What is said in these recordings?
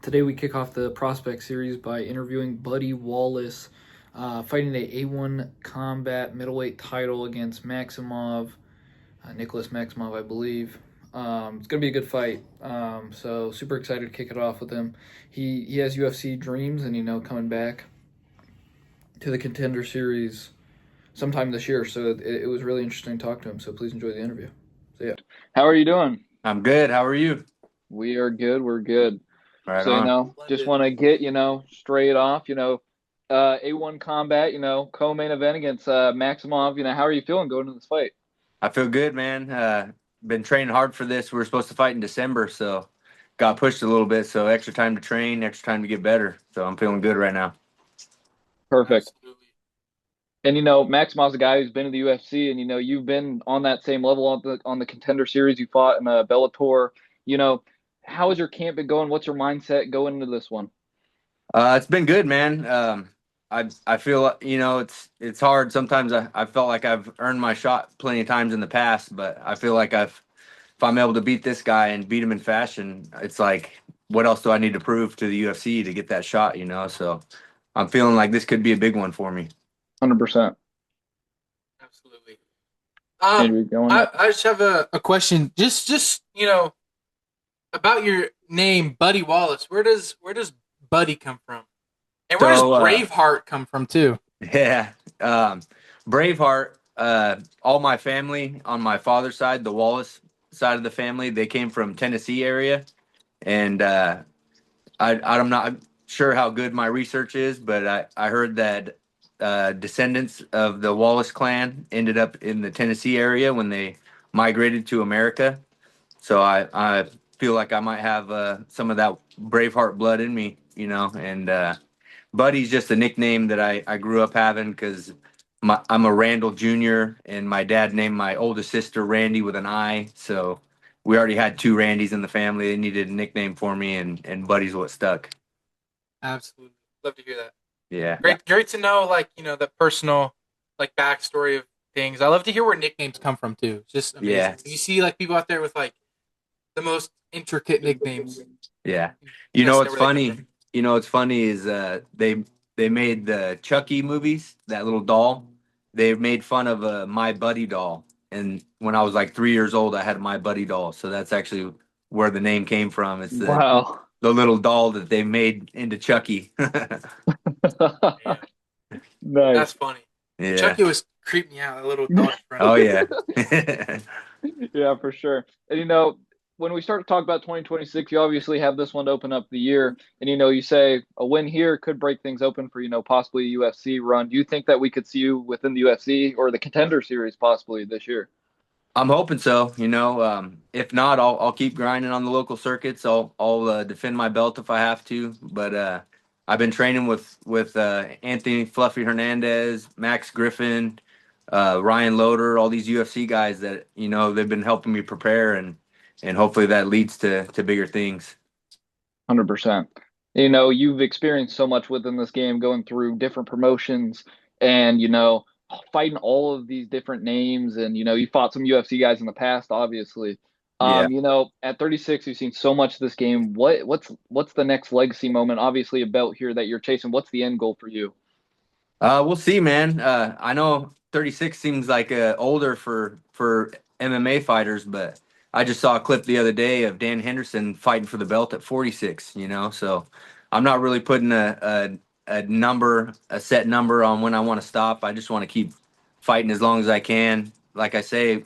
Today we kick off the Prospect Series by interviewing Buddy Wallace, fighting the A1 Combat middleweight title against Maximov, Nicholas Maximov, I believe. It's going to be a good fight, so super excited to kick it off with him. He has UFC dreams, and coming back to the Contender Series sometime this year, so it was really interesting to talk to him, so please enjoy the interview. See ya. How are you doing? I'm good. How are you? We are good. We're good. Right So, on. just want to get, straight off, A1 Combat, co-main event against Maximov. How are you feeling going into this fight? I feel good, man. Been training hard for this. We were supposed to fight in December, so got pushed a little bit. So extra time to train, extra time to get better. So I'm feeling good right now. Perfect. Absolutely. And, Maximov's a guy who's been in the UFC, and, you've been on that same level on the Contender Series. You fought in Bellator. How is your camp been going? What's your mindset going into this one? It's been good, man. I feel it's hard sometimes. I felt like I've earned my shot plenty of times in the past, but I feel like if I'm able to beat this guy and beat him in fashion, it's like what else do I need to prove to the UFC to get that shot? So I'm feeling like this could be a big one for me. 100%. Absolutely. Andrew, going up. I just have a question. Just about your name, Buddy Wallace. Where does Buddy come from? And where does So, Braveheart come from too? Yeah. Braveheart, all my family on my father's side, the Wallace side of the family, they came from Tennessee area. And I'm not sure how good my research is, but I heard that descendants of the Wallace clan ended up in the Tennessee area when they migrated to America. So I feel like I might have some of that Braveheart blood in me, and Buddy's just a nickname that I grew up having because I'm a Randall Jr. and my dad named my oldest sister Randy with an I. So we already had two Randys in the family. They needed a nickname for me, and Buddy's what stuck. Absolutely. Love to hear that. Yeah. Great to know, the personal, backstory of things. I love to hear where nicknames come from too. It's just amazing. Yeah. You see, people out there with, the most intricate nicknames. Yeah. Just What's know where they come funny? from. What's funny is they made the Chucky movies, that little doll. They made fun of My Buddy doll. And when I was like 3 years old, I had My Buddy doll. So that's actually where the name came from. It's Wow. the little doll that they made into Chucky. Yeah, Nice. that's funny. Yeah. Chucky was creeping me out. A little dog in front Oh of me. yeah. Yeah, for sure. And when we start to talk about 2026, you obviously have this one to open up the year. And you say a win here could break things open for, possibly a UFC run. Do you think that we could see you within the UFC or the Contender Series possibly this year? I'm hoping so. If not, I'll keep grinding on the local circuits. I'll defend my belt if I have to. But I've been training with Anthony Fluffy Hernandez, Max Griffin, Ryan Loader, all these UFC guys that they've been helping me prepare, and hopefully that leads to bigger things. 100%. You've experienced so much within this game, going through different promotions and, fighting all of these different names. And, you fought some UFC guys in the past, obviously. Yeah. At 36, you've seen so much of this game. What's the next legacy moment? Obviously, a belt here that you're chasing. What's the end goal for you? We'll see, man. I know 36 seems like older for MMA fighters, but I just saw a clip the other day of Dan Henderson fighting for the belt at 46. So I'm not really putting a set number on when I want to stop. I just want to keep fighting as long as I can. Like I say,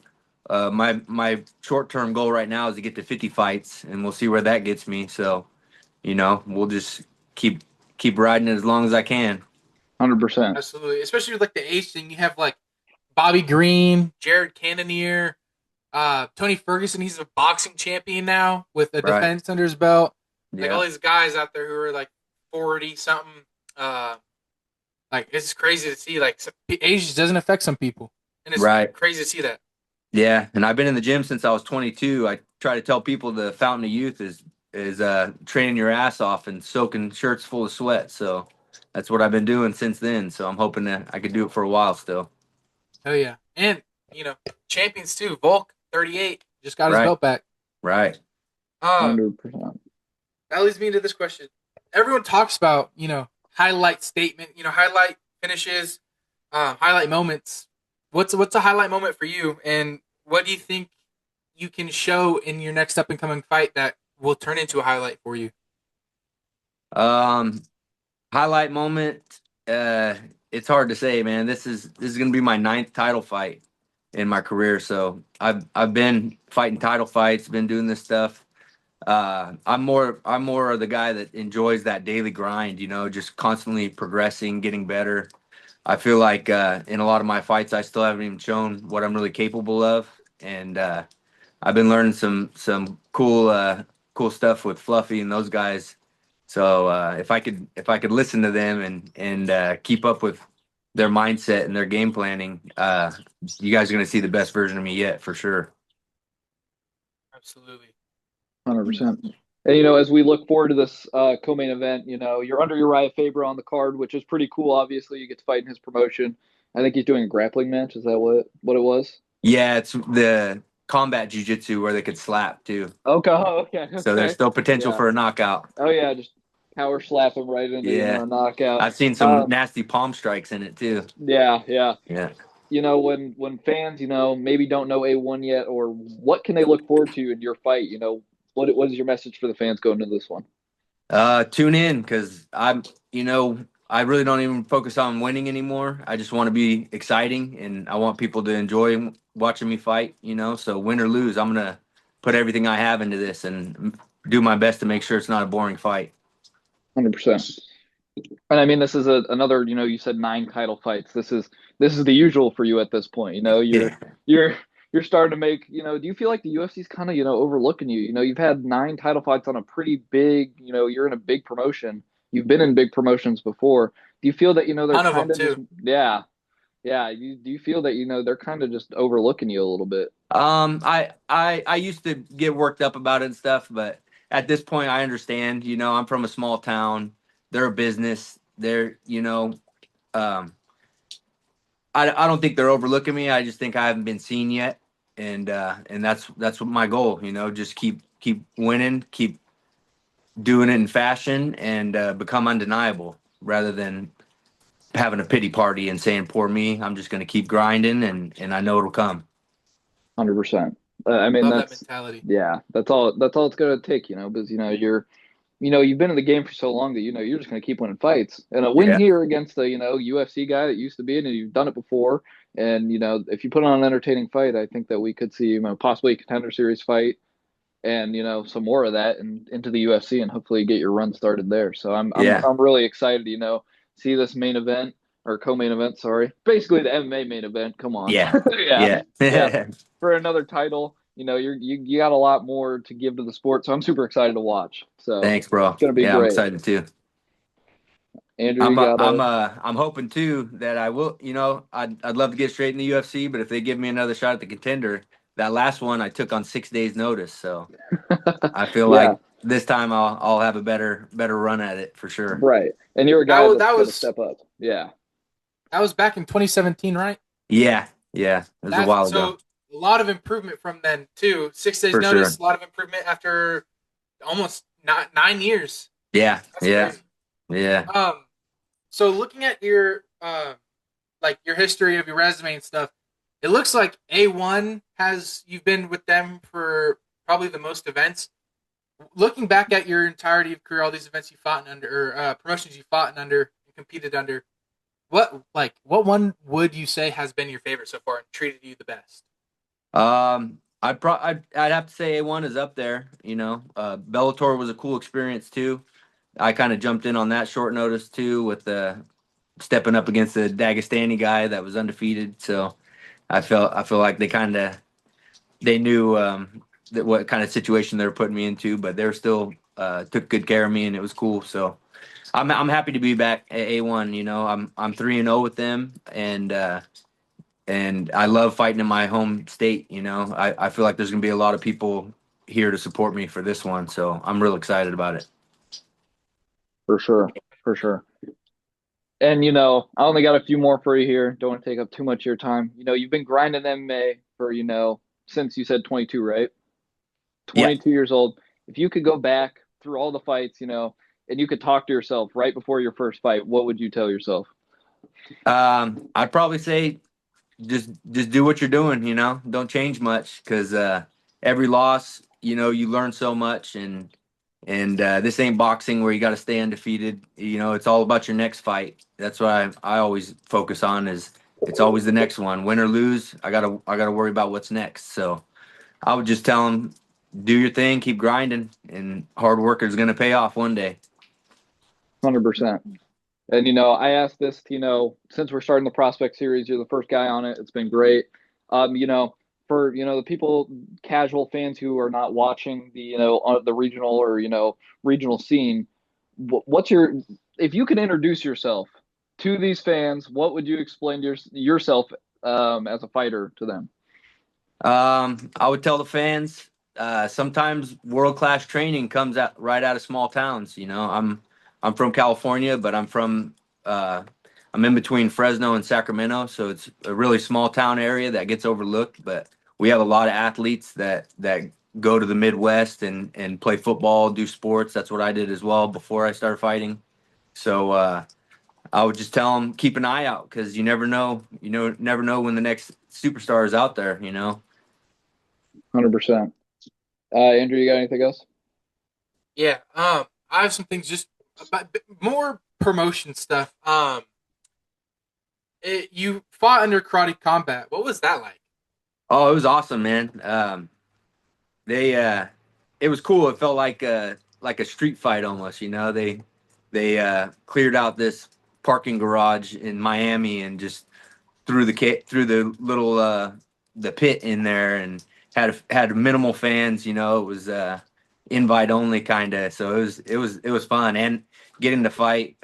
my short term goal right now is to get to 50 fights, and we'll see where that gets me. So we'll just keep riding it as long as I can. 100%. Absolutely. Especially with the age thing. You have Bobby Green, Jared Cannonier, Tony Ferguson. He's a boxing champion now with a Right. defense under his belt. Yeah. All these guys out there who are 40 something. It's crazy to see. Age doesn't affect some people, and it's Right. crazy to see that. Yeah, and I've been in the gym since I was 22. I try to tell people the fountain of youth is training your ass off and soaking shirts full of sweat. So that's what I've been doing since then. So I'm hoping that I could do it for a while still. Oh yeah, and champions too. Volk, 38, just got his Right. belt back. Right. Um, 100%. that leads me into this question. Everyone talks about, highlight statement, highlight finishes, highlight moments. What's a highlight moment for you, and what do you think you can show in your next up and coming fight that will turn into a highlight for you? Um, highlight moment. It's hard to say, man. This is gonna be my ninth title fight in my career. So I've been fighting title fights, been doing this stuff. I'm more of the guy that enjoys that daily grind, just constantly progressing, getting better. I feel like in a lot of my fights, I still haven't even shown what I'm really capable of, and I've been learning some cool stuff with Fluffy and those guys. So if I could listen to them and keep up with their mindset and their game planning, you guys are gonna see the best version of me yet for sure. Absolutely. 100%. And as we look forward to this co-main event, you're under Uriah Faber on the card, which is pretty cool. Obviously, you get to fight in his promotion. I think he's doing a grappling match. Is that what it was? Yeah, it's the combat jujitsu where they could slap too. Okay, okay, So there's okay. still potential Yeah. for a knockout. Oh yeah, just power slap him right into Yeah. a knockout. I've seen some nasty palm strikes in it too. Yeah, yeah. Yeah. When fans, maybe don't know A1 yet, or what can they look forward to in your fight? What is your message for the fans going into this one? Tune in because I really don't even focus on winning anymore. I just want to be exciting and I want people to enjoy watching me fight, So win or lose, I'm gonna put everything I have into this and do my best to make sure it's not a boring fight. 100%. And I mean, this is another. You said 9 title fights. This is the usual for you at this point. Yeah. You're starting to make. Do you feel like the UFC's kind of overlooking you? You've had 9 title fights on a pretty big. You're in a big promotion. You've been in big promotions before. Do you feel that they're Ton of them kind of just too. yeah? Do you feel that they're kind of just overlooking you a little bit? I used to get worked up about it and stuff, but at this point I understand, I'm from a small town. They're a business. Um, I don't think they're overlooking me. I just think I haven't been seen yet. And that's what my goal, just keep winning, keep doing it in fashion and become undeniable rather than having a pity party and saying poor me. I'm just going to keep grinding and I know it'll come. 100%. I mean, Love that mentality. that's all it's gonna take, because you've been in the game for so long that you're just gonna keep winning fights. And a win Yeah. here against a UFC guy that used to be in it, you've done it before. And if you put on an entertaining fight, I think that we could see possibly a contender series fight, and some more of that and into the UFC, and hopefully get your run started there. So Yeah. I'm really excited to see this main event or co-main event. Sorry, basically the MMA main event. Come on, Yeah. yeah, Yeah. for another title. You got a lot more to give to the sport, so I'm super excited to watch. So Thanks, bro. it's gonna be Yeah, I'm great. excited too. Andrew, you got I'm hoping too that I will. I'd love to get straight in the UFC, but if they give me another shot at the contender, that last one I took on 6 days' notice, so I feel yeah, like this time I'll have a better run at it for sure. right. And you're a guy That that's gonna was step up. Yeah, that was back in 2017, right? Yeah, it was a while ago So a lot of improvement from then too. 6 days for notice, sure. a lot of improvement after almost 9 years. Yeah, That's yeah, crazy. yeah. So looking at your like your history of your resume and stuff, it looks like A1 you've been with them for probably the most events. Looking back at your entirety of career, all these events you fought in under, or promotions you fought in under and competed under, what one would you say has been your favorite so far and treated you the best? I'd have to say A1 is up there. Bellator was a cool experience too. I kind of jumped in on that short notice too with stepping up against the Dagestani guy that was undefeated. So I feel like they knew that what kind of situation they were putting me into, but they were still took good care of me and it was cool. So I'm happy to be back at A1. I'm 3-0 with them and I love fighting in my home state. I feel like there's gonna be a lot of people here to support me for this one, so I'm real excited about it. for sure, for sure. And I only got a few more for you here. Don't want to take up too much of your time. You've been grinding MMA for since you said 22, right? Yeah. 22 years old. If you could go back through all the fights, and you could talk to yourself right before your first fight, what would you tell yourself? I'd probably say just do what you're doing. Don't change much, because every loss, you learn so much, and this ain't boxing where you got to stay undefeated. It's all about your next fight. That's what I always focus on. Is it's always the next one, win or lose. I gotta worry about what's next. So I would just tell them, do your thing, keep grinding, and hard work is gonna pay off one day. 100%. And, I asked this, since we're starting the Prospect Series, you're the first guy on it. It's been great. For, the people, casual fans who are not watching the regional or, regional scene, if you could introduce yourself to these fans, what would you explain to yourself as a fighter to them? I would tell the fans, sometimes world-class training comes right out of small towns. I'm from California, but I'm in between Fresno and Sacramento, so it's a really small town area that gets overlooked. But we have a lot of athletes that go to the Midwest and play football, do sports. That's what I did as well before I started fighting. So I would just tell them, keep an eye out, because you never know. Never know when the next superstar is out there. 100%. Andrew, you got anything else? Yeah. I have some things just about more promotion stuff. You fought under Karate Combat. What was that like? Oh, it was awesome, man. It was cool. It felt like a street fight almost. They cleared out this parking garage in Miami and just threw the little the pit in there, and had minimal fans. It was invite only kind of. So it was fun, and getting to fight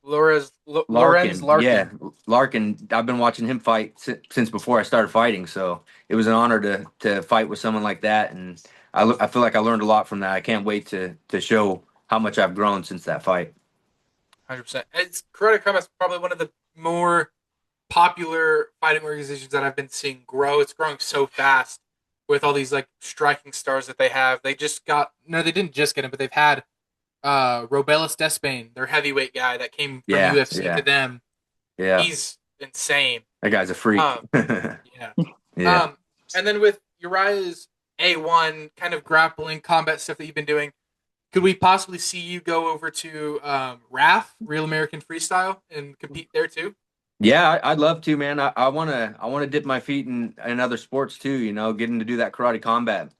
Lorenz Larkin. Yeah, Larkin. I've been watching him fight since before I started fighting, so it was an honor to fight with someone like that, and I feel like I learned a lot from that. I can't wait to show how much I've grown since that fight. 100%. Karate Combat's probably one of the more popular fighting organizations that I've been seeing grow. It's growing so fast with all these like striking stars that they have. They didn't just get him, but they've had Robelis Despain, their heavyweight guy that came from UFC to them. Yeah, he's insane. That guy's a freak. Yeah. Yeah. And then with Uriah's A1 kind of grappling combat stuff that you've been doing, could we possibly see you go over to RAF, Real American Freestyle, and compete there too? Yeah, I'd love to, man. I wanna dip my feet in other sports too. Getting to do that Karate Combat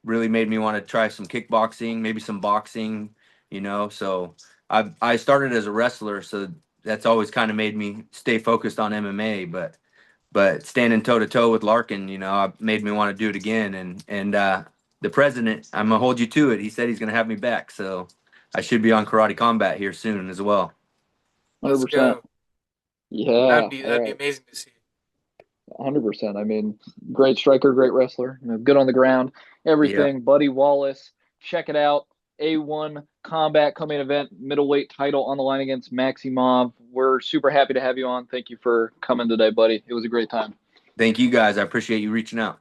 really made me want to try some kickboxing, maybe some boxing. So I started as a wrestler, so that's always kind of made me stay focused on MMA. But standing toe to toe with Larkin, made me want to do it again. And the president, I'm gonna hold you to it. He said he's gonna have me back, so I should be on Karate Combat here soon as well. 100%. Let's go. Yeah, that'd be amazing to see. 100%. I mean, great striker, great wrestler, good on the ground, everything. Yep. Buddy Wallace, check it out. A1 Combat co-main event, middleweight title on the line against Maximov. We're super happy to have you on. Thank you for coming today, buddy. It was a great time. Thank you, guys. I appreciate you reaching out.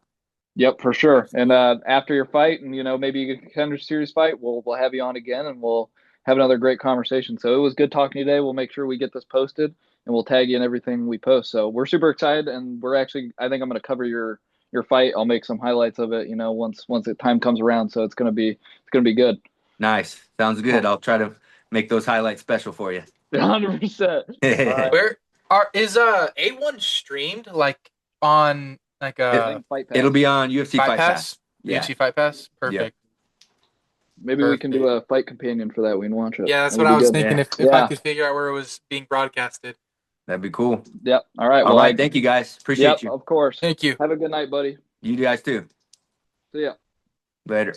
Yep, for sure. And after your fight, and maybe you get a contender series fight, we'll have you on again, and we'll have another great conversation. So it was good talking to you today. We'll make sure we get this posted, and we'll tag you in everything we post. So we're super excited, and I think I'm going to cover your fight. I'll make some highlights of it, once the time comes around. So it's going to be good. Nice. Sounds good. I'll try to make those highlights special for you. 100%. Right. Where is A1 streamed, like on like a Fight Pass? It'll be on UFC Fight Pass? Yeah. UFC Fight Pass? Perfect. Maybe we can do a fight companion for that. We can watch it. Yeah, that's That'd what I be was good. thinking. If I could figure out where it was being broadcasted. That'd be cool. Yep. All right. All right. Thank you, guys. Appreciate you. Of course. Thank you. Have a good night, buddy. You guys too. See ya. Later.